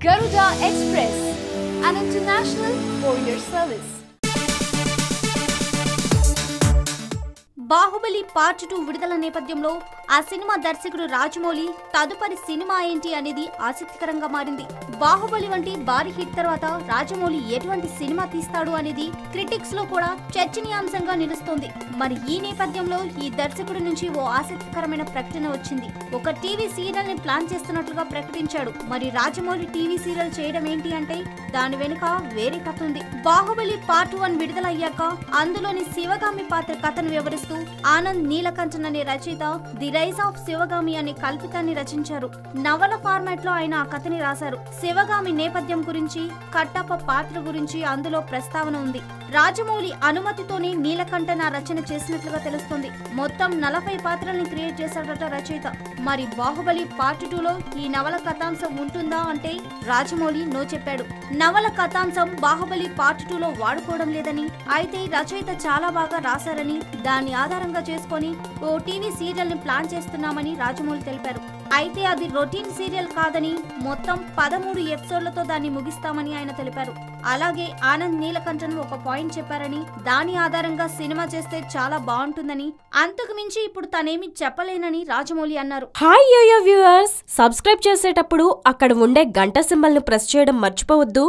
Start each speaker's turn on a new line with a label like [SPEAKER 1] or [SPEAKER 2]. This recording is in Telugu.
[SPEAKER 1] Garuda Express, an international courier service. Baahubali part 2 విడుదల నేపథ్యంలో ఆ సినిమా దర్శకుడు రాజమౌళి తదుపరి సినిమా ఏంటి అనేది ఆసక్తికరంగా మారింది. బాహుబలి వంటి భారీ హిట్ తర్వాత రాజమౌళి ఎటువంటి సినిమా తీస్తాడు అనేది క్రిటిక్స్ లో కూడా చర్చనీయాంశంగా నిలుస్తోంది. మరి ఈ నేపథ్యంలో ఈ దర్శకుడి నుంచి ఓ ఆసక్తికరమైన ప్రకటన వచ్చింది. ఒక టీవీ సీరియల్ ని ప్లాన్ చేస్తున్నట్లుగా ప్రకటించాడు. మరి రాజమౌళి టీవీ సీరియల్ చేయడం ఏంటి అంటే దాని వెనుక వేరే కథ ఉంది. బాహుబలి పార్ట్ 1 విడుదల అయ్యాక అందులోని శివగామి పాత్ర కథను వివరిస్తూ ఆనంద్ నీలకంఠన్ అనే రచయిత ది రైజ్ ఆఫ్ శివగామి అనే కల్పితాన్ని రచించారు. నవల ఫార్మాట్ లో ఆయన ఆ కథని రాశారు. శివగామి నేపథ్యం గురించి, కట్టప్ప పాత్ర గురించి అందులో ప్రస్తావన ఉంది. రాజమౌళి అనుమతితోనే నీలకంఠన్ ఆ రచన చేసినట్లుగా తెలుస్తుంది. మొత్తం 40 పాత్రల్ని క్రియేట్ చేశాడట రచయిత. మరి బాహుబలి పార్ట్ 2లో ఈ నవల కథాంశం ఉంటుందా అంటే రాజమౌళి నో చెప్పాడు. నవల కథాంశం బాహుబలి పార్ట్ 2లో వాడుకోవడం లేదని, అయితే రచయిత చాలా బాగా రాశారని, దాన్ని ఆధారంగా చేసుకొని ఓ టీవీ సీరియల్ ని ప్లాన్ చేస్తున్నామని రాజమౌళి తెలిపారు. అయితే అది రొటీన్ సీరియల్ కాదని, మొత్తం 13 ఎపిసోడ్లతో దాన్ని ముగిస్తామని ఆయన తెలిపారు. అలాగే ఆనంద్ నీలకంఠన్ ఒక పాయింట్ చెప్పారని, దాని ఆధారంగా సినిమా చేస్తే చాలా బాగుంటుందని, అంతకు మించి ఇప్పుడు తనేమి చెప్పలేనని రాజమౌళి అన్నారు.
[SPEAKER 2] హాయ్ యోయో వ్యూవర్స్, సబ్స్క్రైబ్ చేసేటప్పుడు అక్కడ ఉండే గంట సింబల్ ను ప్రెస్ చేయడం మర్చిపోవద్దు.